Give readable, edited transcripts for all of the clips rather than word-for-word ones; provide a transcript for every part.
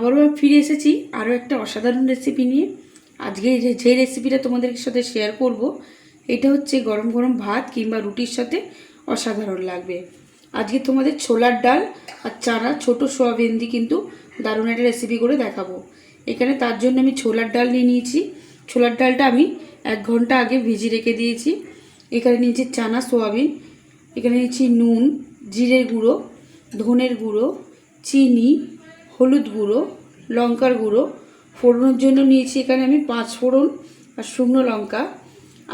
আবারও ফিরে এসেছি আরও একটা অসাধারণ রেসিপি নিয়ে। আজকে যে রেসিপিটা তোমাদের সাথে শেয়ার করব, এটা হচ্ছে গরম গরম ভাত কিংবা রুটির সাথে অসাধারণ লাগবে। আজকে তোমাদের ছোলার ডাল আর চানা ছোট সোয়াবিন দিয়ে কিন্তু দারুণ একটা রেসিপি করে দেখাবো। এখানে তার জন্য আমি ছোলার ডাল নিয়ে নিয়েছি। ছোলার ডালটা আমি 1 ঘন্টা আগে ভিজিয়ে রেখে দিয়েছি। এখানে নিয়েছি চানা সোয়াবিন, এখানে নিয়েছি নুন, জিরের গুঁড়ো, ধনের গুঁড়ো, চিনি, হলুদ গুঁড়ো, লঙ্কার গুঁড়ো। ফোড়নের জন্য নিয়েছি এখানে আমি 5 ফোড়ন আর শুকনো লঙ্কা,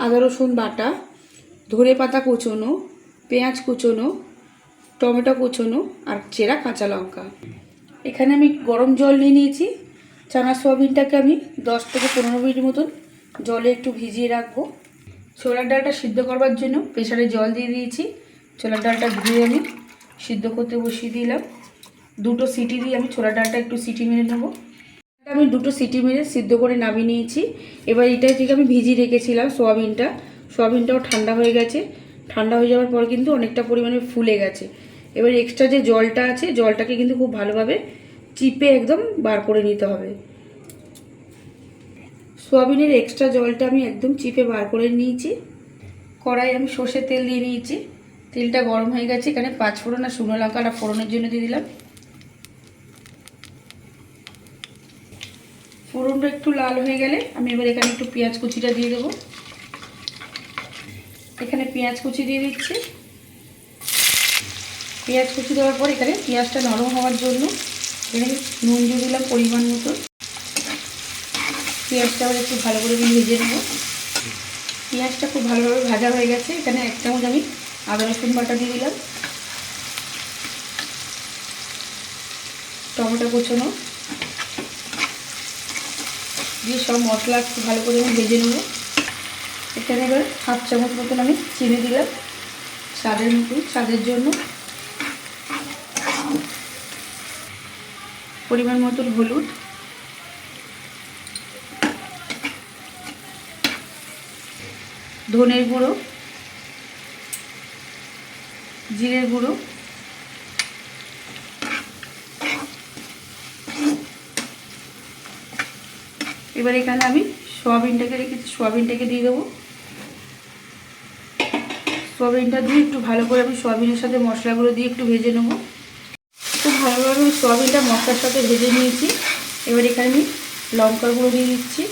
আদা রসুন বাটা, ধনে পাতা কুচোনো, পেঁয়াজ কুচোনো, টমেটো কুচোনো আর চেরা কাঁচা লঙ্কা। এখানে আমি গরম জল নিয়ে নিয়েছি। চানা সোয়াবিনটাকে আমি 10 থেকে 15 মিনিট মতন জলে একটু ভিজিয়ে রাখবো। ছোলার ডালটা সিদ্ধ করবার জন্য প্রেসারে জল দিয়ে দিয়েছি। ছোলার ডালটা ধুয়ে আমি সিদ্ধ করতে বসিয়ে দিলাম। 2টো সিটি দিয়ে আমি ছোলার ডালটা একটু সিটি মেরে নেবো। আমি 2টো সিটি মেরে সিদ্ধ করে নামিয়ে নিয়েছি। এবার এটাই থেকে আমি ভিজিয়ে রেখেছিলাম সোয়াবিনটাও ঠান্ডা হয়ে গেছে। ঠান্ডা হয়ে যাওয়ার পর কিন্তু অনেকটা পরিমাণে ফুলে গেছে। এবার এক্সট্রা যে জলটা আছে জলটাকে কিন্তু খুব ভালোভাবে চিপে একদম বার করে নিতে হবে। সোয়াবিনের এক্সট্রা জলটা আমি একদম চিপে বার করে নিয়েছি। কড়াই আমি সর্ষের তেল দিয়ে নিয়েছি। তেলটা গরম হয়ে গেছে। এখানে 5 ফোড়ন আর শুকনো লঙ্কাটা ফোড়নের জন্য দিয়ে দিলাম। ফোড়নটা একটু লাল হয়ে গেলে আমি এবার এখানে একটু পেঁয়াজ কুচিটা দিয়ে দেবো। এখানে পেঁয়াজ কুচি দিয়ে দিচ্ছি। পেঁয়াজ কুচি দেওয়ার পর এখানে পেঁয়াজটা নরম হওয়ার জন্য এখানে নুন দিয়ে দিলাম পরিমাণ মতো। পেঁয়াজটা আবার একটু ভালো করে ভেজে নেব। পেঁয়াজটা খুব ভালোভাবে ভাজা হয়ে গেছে। এখানে 1 চামচ আমি আদা রসুন বাটা দিয়ে দিলাম, টমেটো কুচোনো দিয়ে সব মশলা একটু ভালো করে আমি ভেজে নেব। এখানে এবার 1/2 চামচ মতন আমি চিনি দিলাম স্বাদের জন্য। পরিমাণ মতন হলুদ, ধনের গুঁড়ো, জিরের গুঁড়ো, এবার এখানে আমি সোয়াবিনটাকে দিয়ে দেবো। সোয়াবিনটা দিয়ে একটু ভালো করে আমি সোয়াবিনের সাথে মশলাগুলো দিয়ে একটু ভেজে নেব। খুব ভালোভাবে আমি সোয়াবিনটা মশলার সাথে ভেজে নিয়েছি। এবার এখানে আমি লঙ্কার গুঁড়ো দিয়ে দিচ্ছি।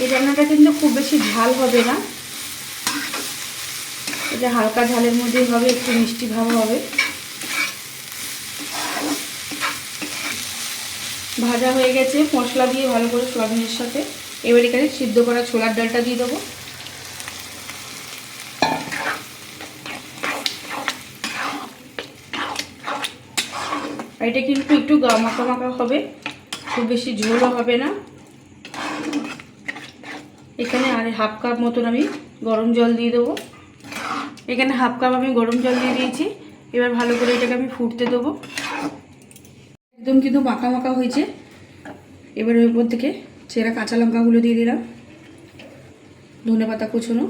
এই রান্নাটা কিন্তু খুব বেশি ঝাল হবে না, এটা হালকা ঝালের মধ্যেই হবে, একটু মিষ্টি ভাব হবে। ভাজা হয়ে গেছে মশলা দিয়ে ভালো করে সোয়াবিনের সাথে। এবার এখানে সিদ্ধ করা ছোলার ডালটা দিয়ে দেবো। এটা কিন্তু একটু মাখা মাখা হবে, খুব বেশি ঝোলও হবে না। এখানে আর 1/2 কাপ মতন আমি গরম জল দিয়ে দেবো। এখানে 1/2 কাপ আমি গরম জল দিয়ে দিয়েছি। এবার ভালো করে এটাকে আমি ফুটতে দেবো। একদম কিন্তু মাখা মাখা হয়েছে। এবার এর উপর থেকে চেরা কাঁচা লঙ্কাগুলো দিয়ে দিলাম, ধনে পাতা কুচোনো।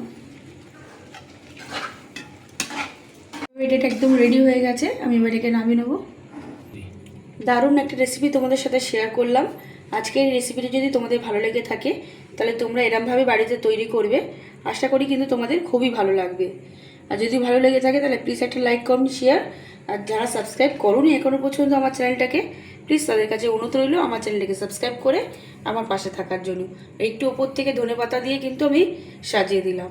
এটা একদম রেডি হয়ে গেছে। আমি এবার এটাকে নামিয়ে নেবো। দারুণ একটা রেসিপি তোমাদের সাথে শেয়ার করলাম। আজকের এই রেসিপিটি যদি তোমাদের ভালো লেগে থাকে তাহলে তোমরা এরমভাবে বাড়িতে তৈরি করবে। আশা করি কিন্তু তোমাদের খুবই ভালো লাগবে। আর যদি ভালো লেগে থাকে তাহলে প্লিজ একটা লাইক, কমেন্ট, শেয়ার। আর যারা সাবস্ক্রাইব করোনি এখনও পর্যন্ত আমার চ্যানেলটাকে, প্লিজ তাদের কাছে অনুরোধ রইল আমার চ্যানেলটাকে সাবস্ক্রাইব করে আমার পাশে থাকার জন্য। একটু ওপর থেকে ধনেপাতা দিয়ে কিন্তু আমি সাজিয়ে দিলাম।